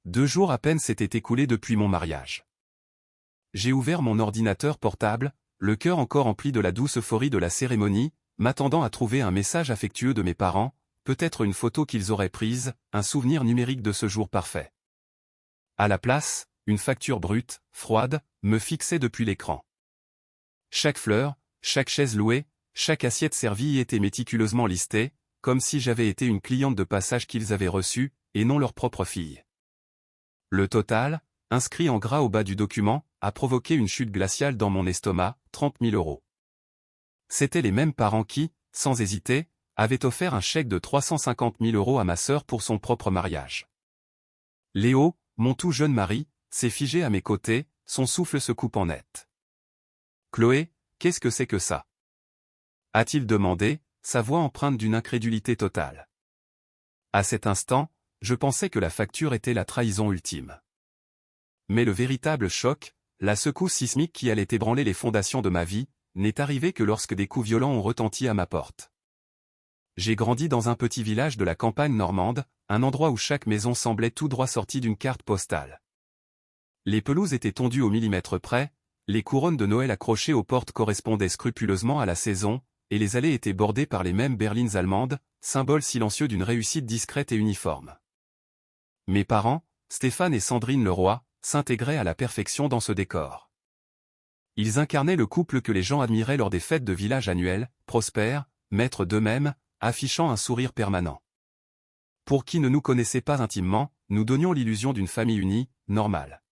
2 jours à peine s'étaient écoulés depuis mon mariage. J'ai ouvert mon ordinateur portable, le cœur encore empli de la douce euphorie de la cérémonie, m'attendant à trouver un message affectueux de mes parents, peut-être une photo qu'ils auraient prise, un souvenir numérique de ce jour parfait. À la place, une facture brute, froide, me fixait depuis l'écran. Chaque fleur, chaque chaise louée, chaque assiette servie y était méticuleusement listée, comme si j'avais été une cliente de passage qu'ils avaient reçue, et non leur propre fille. Le total, inscrit en gras au bas du document, a provoqué une chute glaciale dans mon estomac, 30 000 €. C'étaient les mêmes parents qui, sans hésiter, avaient offert un chèque de 350 000 € à ma sœur pour son propre mariage. Léo, mon tout jeune mari, s'est figé à mes côtés, son souffle se coupant net. « Chloé, qu'est-ce que c'est que ça ?» a-t-il demandé, sa voix empreinte d'une incrédulité totale. À cet instant, je pensais que la facture était la trahison ultime. Mais le véritable choc, la secousse sismique qui allait ébranler les fondations de ma vie, n'est arrivé que lorsque des coups violents ont retenti à ma porte. J'ai grandi dans un petit village de la campagne normande, un endroit où chaque maison semblait tout droit sortie d'une carte postale. Les pelouses étaient tondues au millimètre près, les couronnes de Noël accrochées aux portes correspondaient scrupuleusement à la saison, et les allées étaient bordées par les mêmes berlines allemandes, symbole silencieux d'une réussite discrète et uniforme. Mes parents, Stéphane et Sandrine Leroy, s'intégraient à la perfection dans ce décor. Ils incarnaient le couple que les gens admiraient lors des fêtes de village annuelles, prospères, maîtres d'eux-mêmes, affichant un sourire permanent. Pour qui ne nous connaissait pas intimement, nous donnions l'illusion d'une famille unie, normale.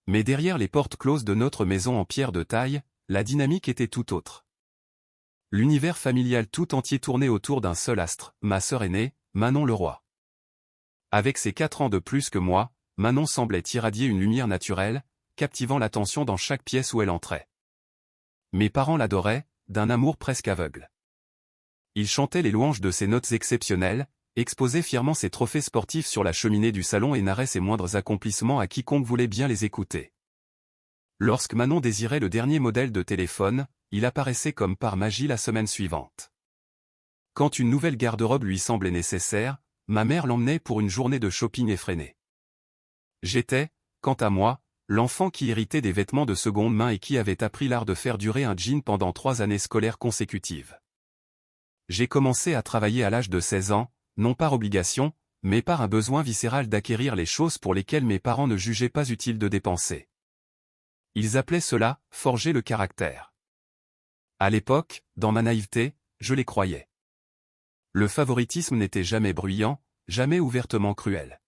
Mais derrière les portes closes de notre maison en pierre de taille, la dynamique était tout autre. L'univers familial tout entier tournait autour d'un seul astre, ma sœur aînée, Manon Leroy. Avec ses 4 ans de plus que moi, Manon semblait irradier une lumière naturelle, captivant l'attention dans chaque pièce où elle entrait. Mes parents l'adoraient, d'un amour presque aveugle. Ils chantaient les louanges de ses notes exceptionnelles, exposaient fièrement ses trophées sportifs sur la cheminée du salon et narraient ses moindres accomplissements à quiconque voulait bien les écouter. Lorsque Manon désirait le dernier modèle de téléphone, il apparaissait comme par magie la semaine suivante. Quand une nouvelle garde-robe lui semblait nécessaire, ma mère l'emmenait pour une journée de shopping effrénée. J'étais, quant à moi, l'enfant qui héritait des vêtements de seconde main et qui avait appris l'art de faire durer un jean pendant 3 années scolaires consécutives. J'ai commencé à travailler à l'âge de 16 ans, non par obligation, mais par un besoin viscéral d'acquérir les choses pour lesquelles mes parents ne jugeaient pas utile de dépenser. Ils appelaient cela « forger le caractère ». À l'époque, dans ma naïveté, je les croyais. Le favoritisme n'était jamais bruyant, jamais ouvertement cruel.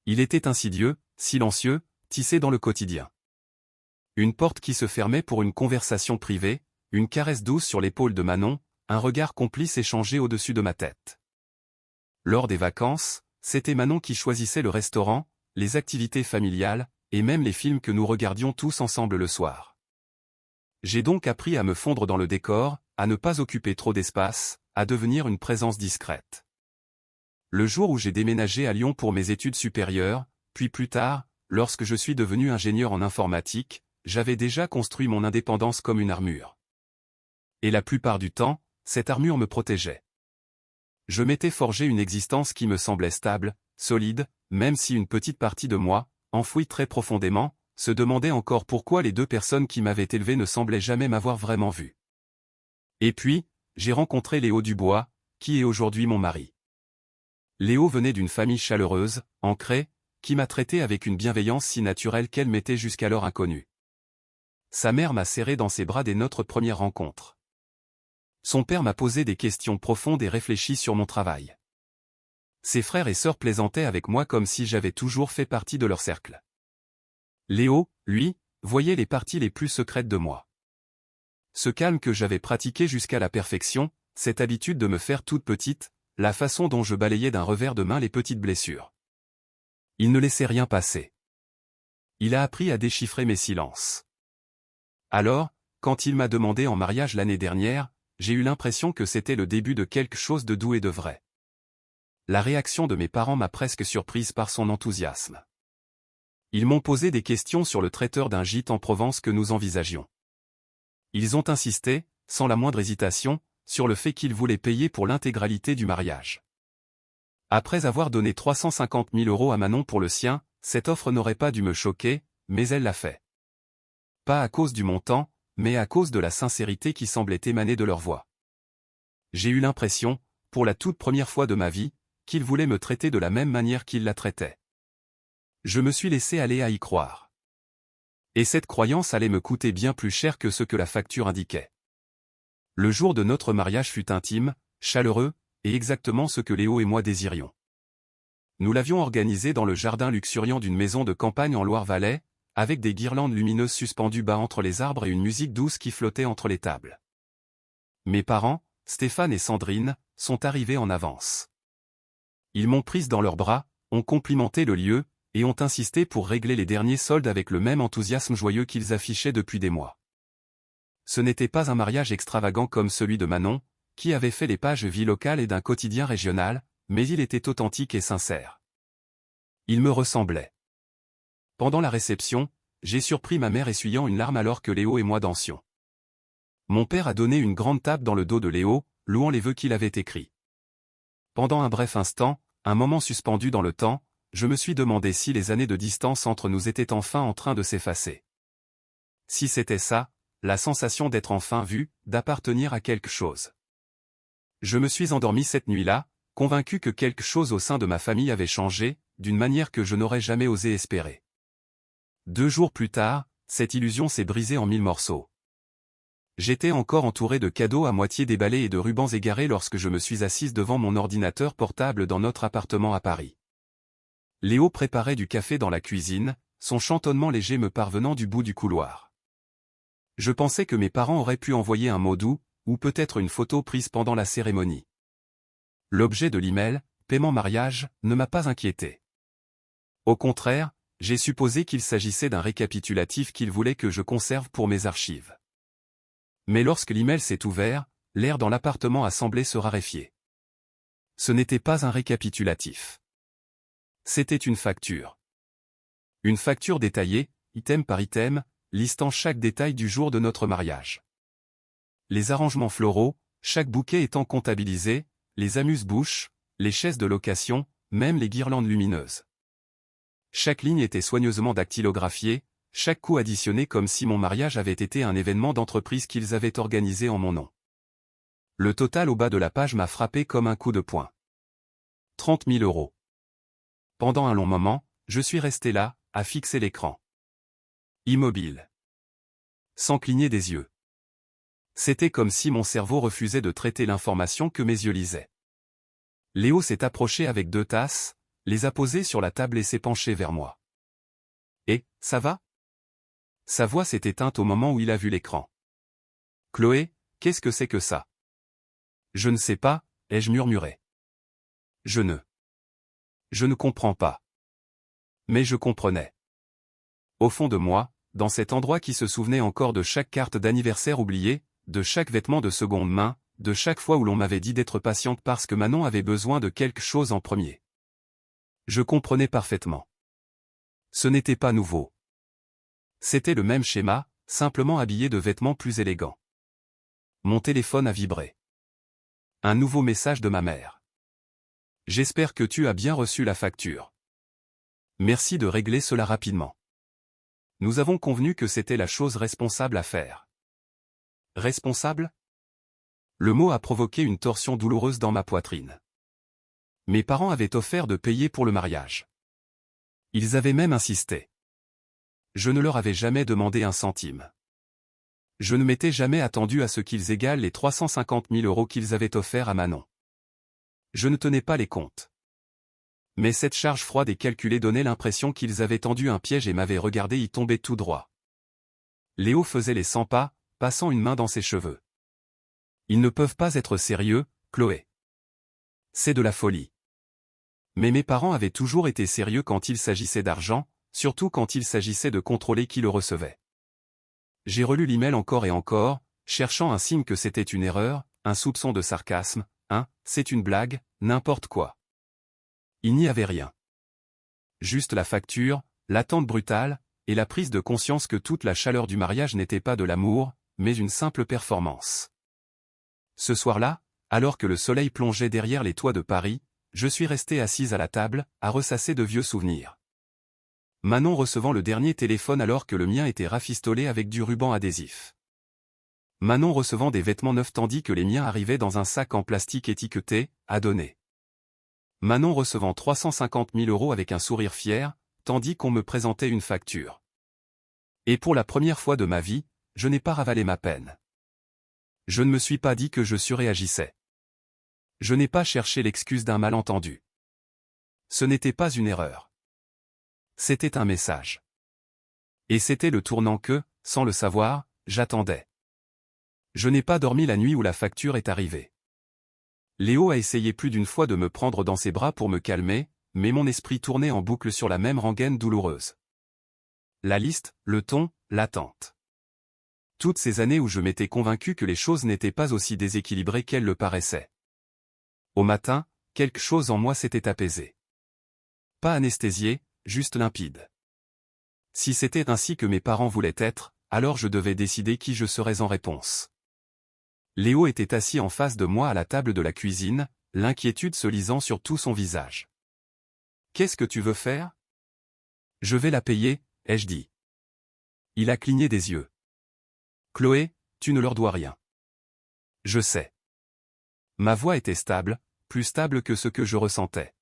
Il était insidieux, silencieux, tissé dans le quotidien. Une porte qui se fermait pour une conversation privée, une caresse douce sur l'épaule de Manon, un regard complice échangé au-dessus de ma tête. Lors des vacances, c'était Manon qui choisissait le restaurant, les activités familiales, et même les films que nous regardions tous ensemble le soir. J'ai donc appris à me fondre dans le décor, à ne pas occuper trop d'espace, à devenir une présence discrète. Le jour où j'ai déménagé à Lyon pour mes études supérieures, puis plus tard, lorsque je suis devenu ingénieur en informatique, j'avais déjà construit mon indépendance comme une armure. Et la plupart du temps, cette armure me protégeait. Je m'étais forgé une existence qui me semblait stable, solide, même si une petite partie de moi, enfouie très profondément, se demandait encore pourquoi les 2 personnes qui m'avaient élevé ne semblaient jamais m'avoir vraiment vu. Et puis, j'ai rencontré Léo Dubois, qui est aujourd'hui mon mari. Léo venait d'une famille chaleureuse, ancrée, qui m'a traité avec une bienveillance si naturelle qu'elle m'était jusqu'alors inconnue. Sa mère m'a serré dans ses bras dès notre première rencontre. Son père m'a posé des questions profondes et réfléchies sur mon travail. Ses frères et sœurs plaisantaient avec moi comme si j'avais toujours fait partie de leur cercle. Léo, lui, voyait les parties les plus secrètes de moi. Ce calme que j'avais pratiqué jusqu'à la perfection, cette habitude de me faire toute petite, la façon dont je balayais d'un revers de main les petites blessures. Il ne laissait rien passer. Il a appris à déchiffrer mes silences. Alors, quand il m'a demandé en mariage l'année dernière, j'ai eu l'impression que c'était le début de quelque chose de doux et de vrai. La réaction de mes parents m'a presque surprise par son enthousiasme. Ils m'ont posé des questions sur le traiteur d'un gîte en Provence que nous envisagions. Ils ont insisté, sans la moindre hésitation, sur le fait qu'ils voulaient payer pour l'intégralité du mariage. Après avoir donné 350 000 € à Manon pour le sien, cette offre n'aurait pas dû me choquer, mais elle l'a fait. Pas à cause du montant, mais à cause de la sincérité qui semblait émaner de leur voix. J'ai eu l'impression, pour la toute première fois de ma vie, qu'ils voulaient me traiter de la même manière qu'ils la traitaient. Je me suis laissé aller à y croire. Et cette croyance allait me coûter bien plus cher que ce que la facture indiquait. Le jour de notre mariage fut intime, chaleureux, et exactement ce que Léo et moi désirions. Nous l'avions organisé dans le jardin luxuriant d'une maison de campagne en Loire-Valais, avec des guirlandes lumineuses suspendues bas entre les arbres et une musique douce qui flottait entre les tables. Mes parents, Stéphane et Sandrine, sont arrivés en avance. Ils m'ont prise dans leurs bras, ont complimenté le lieu, et ont insisté pour régler les derniers soldes avec le même enthousiasme joyeux qu'ils affichaient depuis des mois. Ce n'était pas un mariage extravagant comme celui de Manon, qui avait fait les pages vie locale et d'un quotidien régional, mais il était authentique et sincère. Il me ressemblait. Pendant la réception, j'ai surpris ma mère essuyant une larme alors que Léo et moi dansions. Mon père a donné une grande tape dans le dos de Léo, louant les vœux qu'il avait écrits. Pendant un bref instant, un moment suspendu dans le temps, je me suis demandé si les années de distance entre nous étaient enfin en train de s'effacer. Si c'était ça, la sensation d'être enfin vu, d'appartenir à quelque chose. Je me suis endormi cette nuit-là, convaincu que quelque chose au sein de ma famille avait changé, d'une manière que je n'aurais jamais osé espérer. 2 jours plus tard, cette illusion s'est brisée en 1000 morceaux. J'étais encore entouré de cadeaux à moitié déballés et de rubans égarés lorsque je me suis assise devant mon ordinateur portable dans notre appartement à Paris. Léo préparait du café dans la cuisine, son chantonnement léger me parvenant du bout du couloir. Je pensais que mes parents auraient pu envoyer un mot doux, ou peut-être une photo prise pendant la cérémonie. L'objet de l'email, paiement mariage, ne m'a pas inquiété. Au contraire, j'ai supposé qu'il s'agissait d'un récapitulatif qu'ils voulaient que je conserve pour mes archives. Mais lorsque l'email s'est ouvert, l'air dans l'appartement a semblé se raréfier. Ce n'était pas un récapitulatif. C'était une facture. Une facture détaillée, item par item, listant chaque détail du jour de notre mariage. Les arrangements floraux, chaque bouquet étant comptabilisé, les amuse-bouches, les chaises de location, même les guirlandes lumineuses. Chaque ligne était soigneusement dactylographiée, chaque coût additionné comme si mon mariage avait été un événement d'entreprise qu'ils avaient organisé en mon nom. Le total au bas de la page m'a frappé comme un coup de poing. 30 000 €. Pendant un long moment, je suis resté là, à fixer l'écran. Immobile. Sans cligner des yeux. C'était comme si mon cerveau refusait de traiter l'information que mes yeux lisaient. Léo s'est approché avec 2 tasses, les a posées sur la table et s'est penché vers moi. « Et, ça va ?» Sa voix s'est éteinte au moment où il a vu l'écran. « Chloé, qu'est-ce que c'est que ça ?»« Je ne sais pas », ai-je murmuré. « Je ne comprends pas. » Mais je comprenais. Au fond de moi, dans cet endroit qui se souvenait encore de chaque carte d'anniversaire oubliée, de chaque vêtement de seconde main, de chaque fois où l'on m'avait dit d'être patiente parce que Manon avait besoin de quelque chose en premier. Je comprenais parfaitement. Ce n'était pas nouveau. C'était le même schéma, simplement habillé de vêtements plus élégants. Mon téléphone a vibré. Un nouveau message de ma mère. J'espère que tu as bien reçu la facture. Merci de régler cela rapidement. Nous avons convenu que c'était la chose responsable à faire. Responsable ? Le mot a provoqué une torsion douloureuse dans ma poitrine. Mes parents avaient offert de payer pour le mariage. Ils avaient même insisté. Je ne leur avais jamais demandé un centime. Je ne m'étais jamais attendu à ce qu'ils égalent les 350 000 € qu'ils avaient offerts à Manon. Je ne tenais pas les comptes. Mais cette charge froide et calculée donnait l'impression qu'ils avaient tendu un piège et m'avaient regardé y tomber tout droit. Léo faisait les 100 pas, passant une main dans ses cheveux. Ils ne peuvent pas être sérieux, Chloé. C'est de la folie. Mais mes parents avaient toujours été sérieux quand il s'agissait d'argent, surtout quand il s'agissait de contrôler qui le recevait. J'ai relu l'email encore et encore, cherchant un signe que c'était une erreur, un soupçon de sarcasme, c'est une blague, n'importe quoi. Il n'y avait rien. Juste la facture, l'attente brutale, et la prise de conscience que toute la chaleur du mariage n'était pas de l'amour, mais une simple performance. Ce soir-là, alors que le soleil plongeait derrière les toits de Paris, je suis restée assise à la table, à ressasser de vieux souvenirs. Manon recevant le dernier téléphone alors que le mien était rafistolé avec du ruban adhésif. Manon recevant des vêtements neufs tandis que les miens arrivaient dans un sac en plastique étiqueté « à donner ». Manon recevant 350 000 € avec un sourire fier, tandis qu'on me présentait une facture. Et pour la première fois de ma vie, je n'ai pas ravalé ma peine. Je ne me suis pas dit que je surréagissais. Je n'ai pas cherché l'excuse d'un malentendu. Ce n'était pas une erreur. C'était un message. Et c'était le tournant que, sans le savoir, j'attendais. Je n'ai pas dormi la nuit où la facture est arrivée. Léo a essayé plus d'une fois de me prendre dans ses bras pour me calmer, mais mon esprit tournait en boucle sur la même rengaine douloureuse. La liste, le ton, l'attente. Toutes ces années où je m'étais convaincu que les choses n'étaient pas aussi déséquilibrées qu'elles le paraissaient. Au matin, quelque chose en moi s'était apaisé. Pas anesthésié, juste limpide. Si c'était ainsi que mes parents voulaient être, alors je devais décider qui je serais en réponse. Léo était assis en face de moi à la table de la cuisine, l'inquiétude se lisant sur tout son visage. « Qu'est-ce que tu veux faire ? » ?»« Je vais la payer, ai-je dit. Il a cligné des yeux. « Chloé, tu ne leur dois rien. »« Je sais. » Ma voix était stable, plus stable que ce que je ressentais.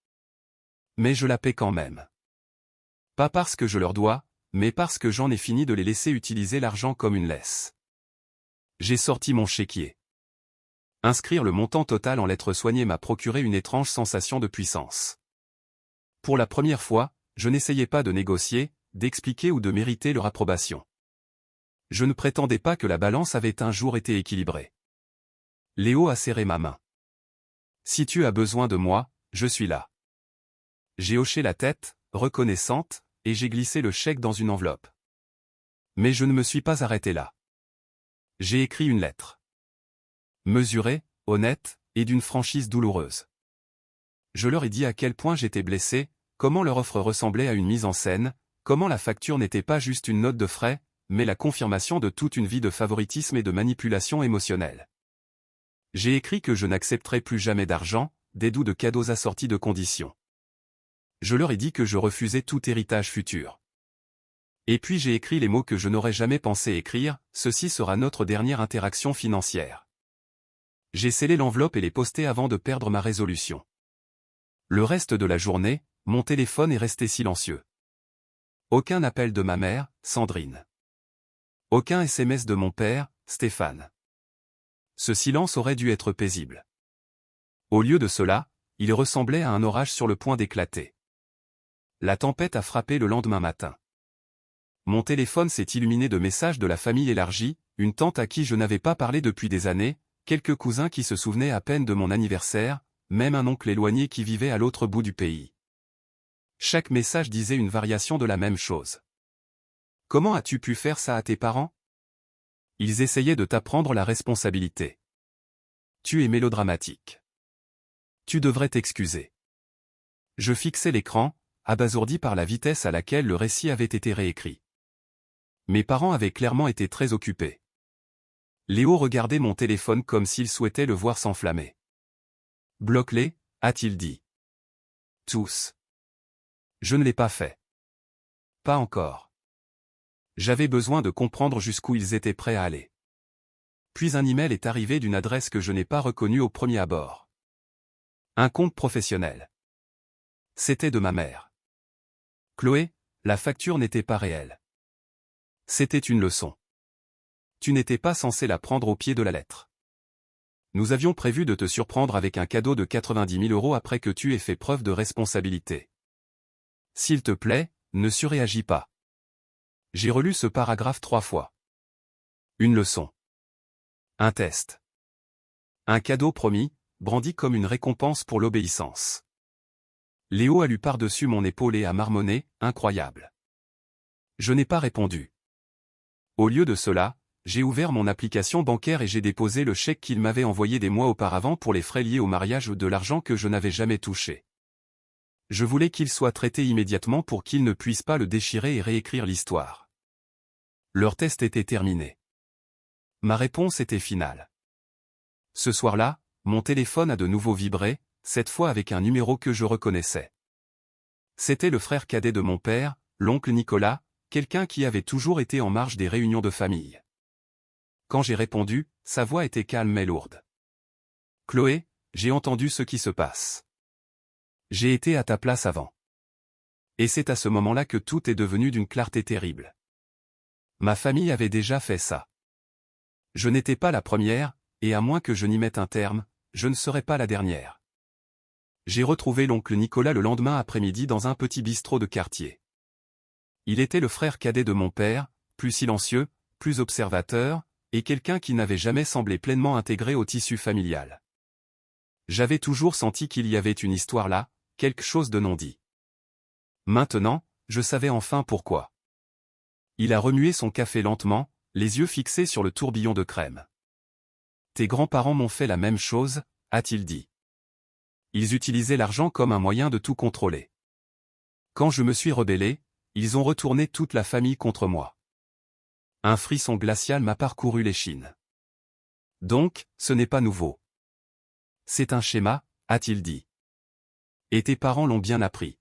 « Mais je la paie quand même. Pas parce que je leur dois, mais parce que j'en ai fini de les laisser utiliser l'argent comme une laisse. » J'ai sorti mon chéquier. Inscrire le montant total en lettres soignées m'a procuré une étrange sensation de puissance. Pour la première fois, je n'essayais pas de négocier, d'expliquer ou de mériter leur approbation. Je ne prétendais pas que la balance avait un jour été équilibrée. Léo a serré ma main. « Si tu as besoin de moi, je suis là. » J'ai hoché la tête, reconnaissante, et j'ai glissé le chèque dans une enveloppe. Mais je ne me suis pas arrêté là. J'ai écrit une lettre. Mesurée, honnête, et d'une franchise douloureuse. Je leur ai dit à quel point j'étais blessé, comment leur offre ressemblait à une mise en scène, comment la facture n'était pas juste une note de frais, mais la confirmation de toute une vie de favoritisme et de manipulation émotionnelle. J'ai écrit que je n'accepterais plus jamais d'argent, d'aide ou de cadeaux assortis de conditions. Je leur ai dit que je refusais tout héritage futur. Et puis j'ai écrit les mots que je n'aurais jamais pensé écrire, ceci sera notre dernière interaction financière. J'ai scellé l'enveloppe et l'ai postée avant de perdre ma résolution. Le reste de la journée, mon téléphone est resté silencieux. Aucun appel de ma mère, Sandrine. Aucun SMS de mon père, Stéphane. Ce silence aurait dû être paisible. Au lieu de cela, il ressemblait à un orage sur le point d'éclater. La tempête a frappé le lendemain matin. Mon téléphone s'est illuminé de messages de la famille élargie, une tante à qui je n'avais pas parlé depuis des années, quelques cousins qui se souvenaient à peine de mon anniversaire, même un oncle éloigné qui vivait à l'autre bout du pays. Chaque message disait une variation de la même chose. « Comment as-tu pu faire ça à tes parents ? Ils essayaient de t'apprendre la responsabilité. Tu es mélodramatique. Tu devrais t'excuser. » Je fixais l'écran, abasourdi par la vitesse à laquelle le récit avait été réécrit. Mes parents avaient clairement été très occupés. Léo regardait mon téléphone comme s'il souhaitait le voir s'enflammer. « Bloque-les, a-t-il dit. Tous. Je ne l'ai pas fait. Pas encore. J'avais besoin de comprendre jusqu'où ils étaient prêts à aller. Puis un email est arrivé d'une adresse que je n'ai pas reconnue au premier abord. Un compte professionnel. C'était de ma mère. Chloé, la facture n'était pas réelle. C'était une leçon. Tu n'étais pas censé la prendre au pied de la lettre. Nous avions prévu de te surprendre avec un cadeau de 90 000 € après que tu aies fait preuve de responsabilité. S'il te plaît, ne surréagis pas. J'ai relu ce paragraphe 3 fois. Une leçon. Un test. Un cadeau promis, brandi comme une récompense pour l'obéissance. Léo a lu par-dessus mon épaule et a marmonné, incroyable. Je n'ai pas répondu. Au lieu de cela, j'ai ouvert mon application bancaire et j'ai déposé le chèque qu'il m'avait envoyé des mois auparavant pour les frais liés au mariage ou de l'argent que je n'avais jamais touché. Je voulais qu'il soit traité immédiatement pour qu'il ne puisse pas le déchirer et réécrire l'histoire. Leur test était terminé. Ma réponse était finale. Ce soir-là, mon téléphone a de nouveau vibré, cette fois avec un numéro que je reconnaissais. C'était le frère cadet de mon père, l'oncle Nicolas, quelqu'un qui avait toujours été en marge des réunions de famille. Quand j'ai répondu, sa voix était calme mais lourde. « Chloé, j'ai entendu ce qui se passe. J'ai été à ta place avant. Et c'est à ce moment-là que tout est devenu d'une clarté terrible. Ma famille avait déjà fait ça. Je n'étais pas la première, et à moins que je n'y mette un terme, je ne serai pas la dernière. » J'ai retrouvé l'oncle Nicolas le lendemain après-midi dans un petit bistrot de quartier. Il était le frère cadet de mon père, plus silencieux, plus observateur, et quelqu'un qui n'avait jamais semblé pleinement intégré au tissu familial. J'avais toujours senti qu'il y avait une histoire là, quelque chose de non dit. Maintenant, je savais enfin pourquoi. Il a remué son café lentement, les yeux fixés sur le tourbillon de crème. « Tes grands-parents m'ont fait la même chose, » a-t-il dit. Ils utilisaient l'argent comme un moyen de tout contrôler. Quand je me suis rebellé, ils ont retourné toute la famille contre moi. Un frisson glacial m'a parcouru l'échine. Donc, ce n'est pas nouveau. C'est un schéma, a-t-il dit. Et tes parents l'ont bien appris.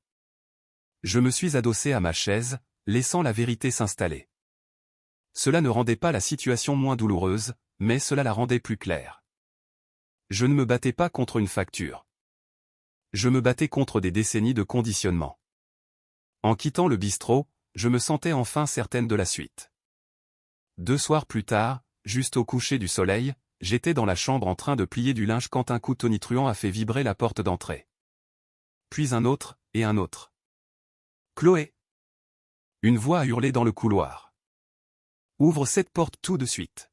Je me suis adossé à ma chaise, laissant la vérité s'installer. Cela ne rendait pas la situation moins douloureuse, mais cela la rendait plus claire. Je ne me battais pas contre une facture. Je me battais contre des décennies de conditionnement. En quittant le bistrot, je me sentais enfin certaine de la suite. 2 soirs plus tard, juste au coucher du soleil, j'étais dans la chambre en train de plier du linge quand un coup tonitruant a fait vibrer la porte d'entrée. Puis un autre, et un autre. « Chloé !» Une voix a hurlé dans le couloir. « Ouvre cette porte tout de suite. »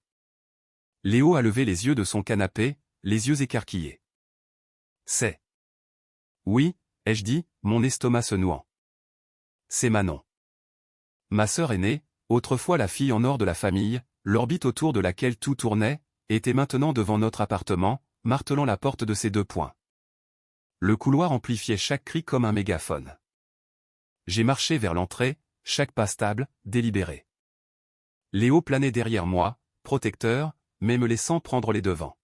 Léo a levé les yeux de son canapé, les yeux écarquillés. « C'est... » « Oui, » ai-je dit, mon estomac se nouant. « C'est Manon. » Ma sœur aînée, autrefois la fille en or de la famille, l'orbite autour de laquelle tout tournait, était maintenant devant notre appartement, martelant la porte de ses 2 poings. Le couloir amplifiait chaque cri comme un mégaphone. J'ai marché vers l'entrée, chaque pas stable, délibéré. Léo planait derrière moi, protecteur, mais me laissant prendre les devants.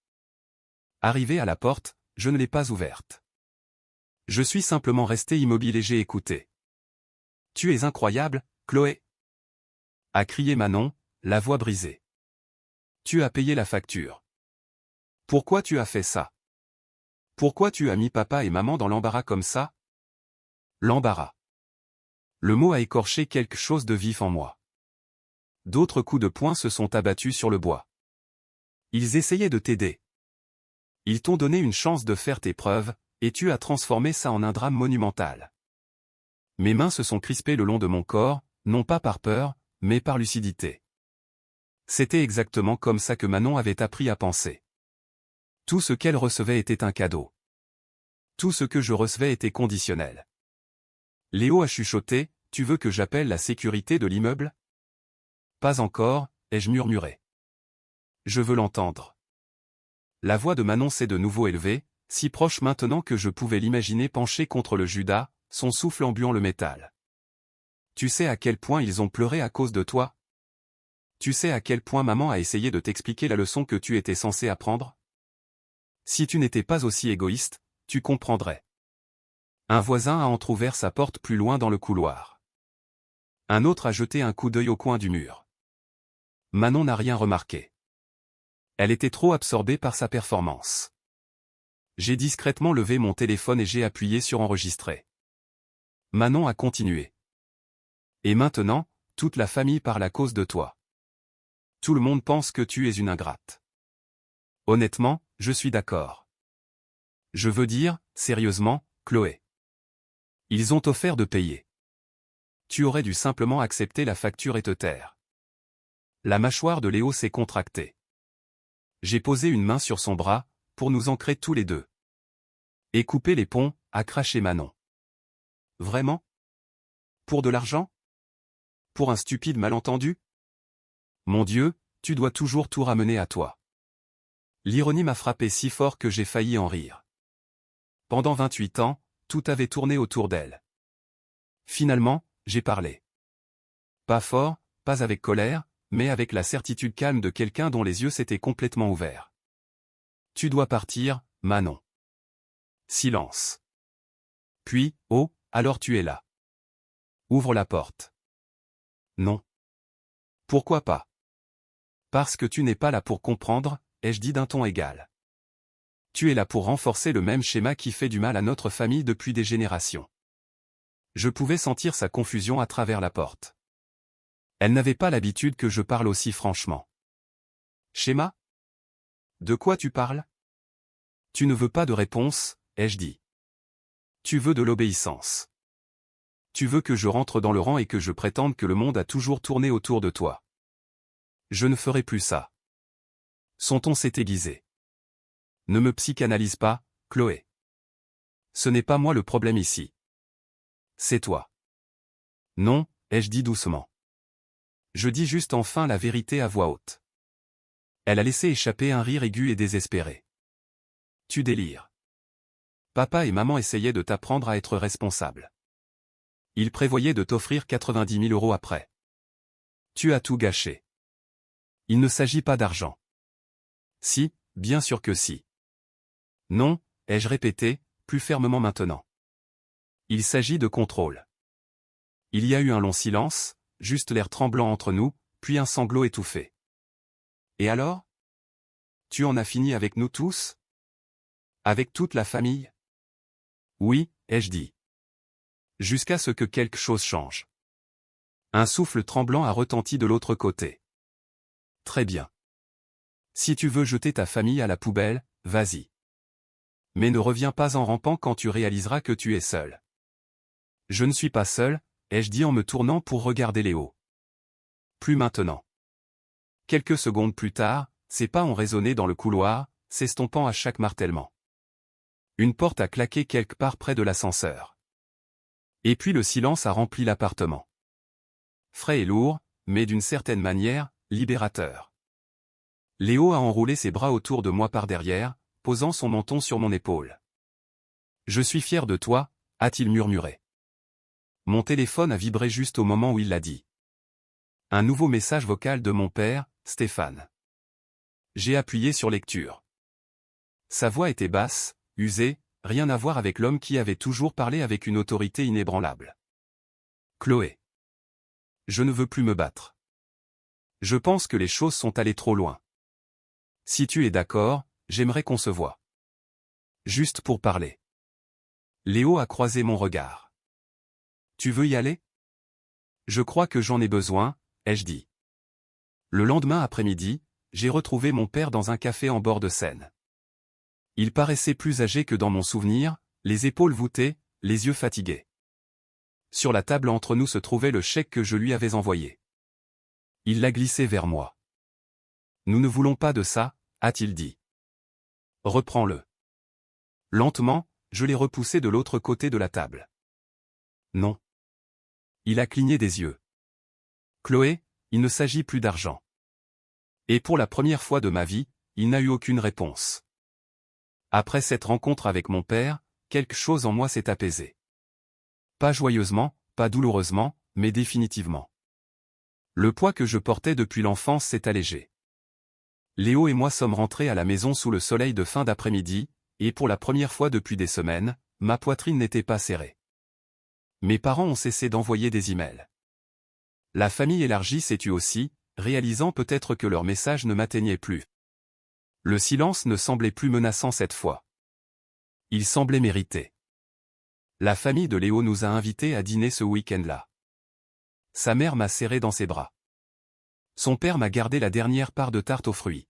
Arrivé à la porte, je ne l'ai pas ouverte. Je suis simplement resté immobile et j'ai écouté. « Tu es incroyable, Chloé !» a crié Manon, la voix brisée. « Tu as payé la facture. Pourquoi tu as fait ça? Pourquoi tu as mis papa et maman dans l'embarras comme ça? » L'embarras. Le mot a écorché quelque chose de vif en moi. D'autres coups de poing se sont abattus sur le bois. Ils essayaient de t'aider. Ils t'ont donné une chance de faire tes preuves, et tu as transformé ça en un drame monumental. Mes mains se sont crispées le long de mon corps, non pas par peur, mais par lucidité. C'était exactement comme ça que Manon avait appris à penser. Tout ce qu'elle recevait était un cadeau. Tout ce que je recevais était conditionnel. Léo a chuchoté, « Tu veux que j'appelle la sécurité de l'immeuble? » Pas encore, ai-je murmuré. Je veux l'entendre. La voix de Manon s'est de nouveau élevée, si proche maintenant que je pouvais l'imaginer penché contre le Judas, son souffle embuant le métal. Tu sais à quel point ils ont pleuré à cause de toi? Tu sais à quel point maman a essayé de t'expliquer la leçon que tu étais censé apprendre? Si tu n'étais pas aussi égoïste, tu comprendrais. Un voisin a entrouvert sa porte plus loin dans le couloir. Un autre a jeté un coup d'œil au coin du mur. Manon n'a rien remarqué. Elle était trop absorbée par sa performance. J'ai discrètement levé mon téléphone et j'ai appuyé sur enregistrer. Manon a continué. Et maintenant, toute la famille parle à cause de toi. Tout le monde pense que tu es une ingrate. Honnêtement, je suis d'accord. Je veux dire, sérieusement, Chloé. Ils ont offert de payer. Tu aurais dû simplement accepter la facture et te taire. La mâchoire de Léo s'est contractée. J'ai posé une main sur son bras, pour nous ancrer tous les deux. Et couper les ponts, a craché Manon. Vraiment? Pour de l'argent? Pour un stupide malentendu? Mon Dieu, tu dois toujours tout ramener à toi. L'ironie m'a frappé si fort que j'ai failli en rire. Pendant 28 ans, tout avait tourné autour d'elle. Finalement, j'ai parlé. Pas fort, pas avec colère, mais avec la certitude calme de quelqu'un dont les yeux s'étaient complètement ouverts. Tu dois partir, Manon. Silence. Puis, oh, alors tu es là. Ouvre la porte. Non. Pourquoi pas? Parce que tu n'es pas là pour comprendre, ai-je dit d'un ton égal. Tu es là pour renforcer le même schéma qui fait du mal à notre famille depuis des générations. Je pouvais sentir sa confusion à travers la porte. Elle n'avait pas l'habitude que je parle aussi franchement. Schéma? De quoi tu parles? Tu ne veux pas de réponse, ai-je dit. Tu veux de l'obéissance. Tu veux que je rentre dans le rang et que je prétende que le monde a toujours tourné autour de toi. Je ne ferai plus ça. Son ton s'est aiguisé. Ne me psychanalyse pas, Chloé. Ce n'est pas moi le problème ici. C'est toi. Non, ai-je dit doucement. Je dis juste enfin la vérité à voix haute. Elle a laissé échapper un rire aigu et désespéré. Tu délires. Papa et maman essayaient de t'apprendre à être responsable. Ils prévoyaient de t'offrir 90 000 € après. Tu as tout gâché. Il ne s'agit pas d'argent. Si, bien sûr que si. Non, ai-je répété, plus fermement maintenant. Il s'agit de contrôle. Il y a eu un long silence, juste l'air tremblant entre nous, puis un sanglot étouffé. Et alors? Tu en as fini avec nous tous? Avec toute la famille? Oui, ai-je dit. Jusqu'à ce que quelque chose change. Un souffle tremblant a retenti de l'autre côté. Très bien. Si tu veux jeter ta famille à la poubelle, vas-y. Mais ne reviens pas en rampant quand tu réaliseras que tu es seul. Je ne suis pas seul, ai-je dit en me tournant pour regarder Léo. Plus maintenant. Quelques secondes plus tard, ses pas ont résonné dans le couloir, s'estompant à chaque martèlement. Une porte a claqué quelque part près de l'ascenseur. Et puis le silence a rempli l'appartement. Frais et lourd, mais d'une certaine manière, libérateur. Léo a enroulé ses bras autour de moi par derrière, posant son menton sur mon épaule. Je suis fier de toi, a-t-il murmuré. Mon téléphone a vibré juste au moment où il l'a dit. Un nouveau message vocal de mon père, Stéphane. J'ai appuyé sur lecture. Sa voix était basse, usée, rien à voir avec l'homme qui avait toujours parlé avec une autorité inébranlable. Chloé. Je ne veux plus me battre. Je pense que les choses sont allées trop loin. Si tu es d'accord, j'aimerais qu'on se voie. Juste pour parler. Léo a croisé mon regard. Tu veux y aller? Je crois que j'en ai besoin, ai-je dit. Le lendemain après-midi, j'ai retrouvé mon père dans un café en bord de Seine. Il paraissait plus âgé que dans mon souvenir, les épaules voûtées, les yeux fatigués. Sur la table entre nous se trouvait le chèque que je lui avais envoyé. Il l'a glissé vers moi. Nous ne voulons pas de ça, a-t-il dit. Reprends-le. Lentement, je l'ai repoussé de l'autre côté de la table. Non. Il a cligné des yeux. Chloé, il ne s'agit plus d'argent. Et pour la première fois de ma vie, il n'a eu aucune réponse. Après cette rencontre avec mon père, quelque chose en moi s'est apaisé. Pas joyeusement, pas douloureusement, mais définitivement. Le poids que je portais depuis l'enfance s'est allégé. Léo et moi sommes rentrés à la maison sous le soleil de fin d'après-midi, et pour la première fois depuis des semaines, ma poitrine n'était pas serrée. Mes parents ont cessé d'envoyer des emails. La famille élargie s'est tue aussi, réalisant peut-être que leur message ne m'atteignait plus. Le silence ne semblait plus menaçant cette fois. Il semblait mérité. La famille de Léo nous a invités à dîner ce week-end-là. Sa mère m'a serré dans ses bras. Son père m'a gardé la dernière part de tarte aux fruits.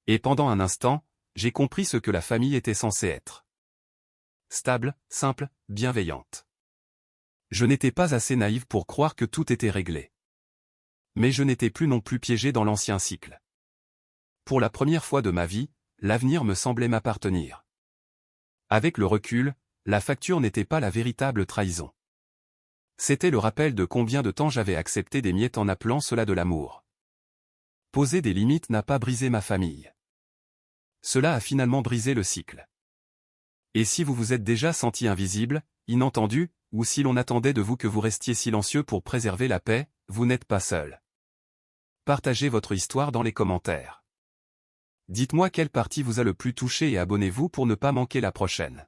Et pendant un instant, j'ai compris ce que la famille était censée être. Stable, simple, bienveillante. Je n'étais pas assez naïve pour croire que tout était réglé. Mais je n'étais plus non plus piégé dans l'ancien cycle. Pour la première fois de ma vie, l'avenir me semblait m'appartenir. Avec le recul, la facture n'était pas la véritable trahison. C'était le rappel de combien de temps j'avais accepté des miettes en appelant cela de l'amour. Poser des limites n'a pas brisé ma famille. Cela a finalement brisé le cycle. Et si vous vous êtes déjà senti invisible, inentendu, ou si l'on attendait de vous que vous restiez silencieux pour préserver la paix, vous n'êtes pas seul. Partagez votre histoire dans les commentaires. Dites-moi quelle partie vous a le plus touché et abonnez-vous pour ne pas manquer la prochaine.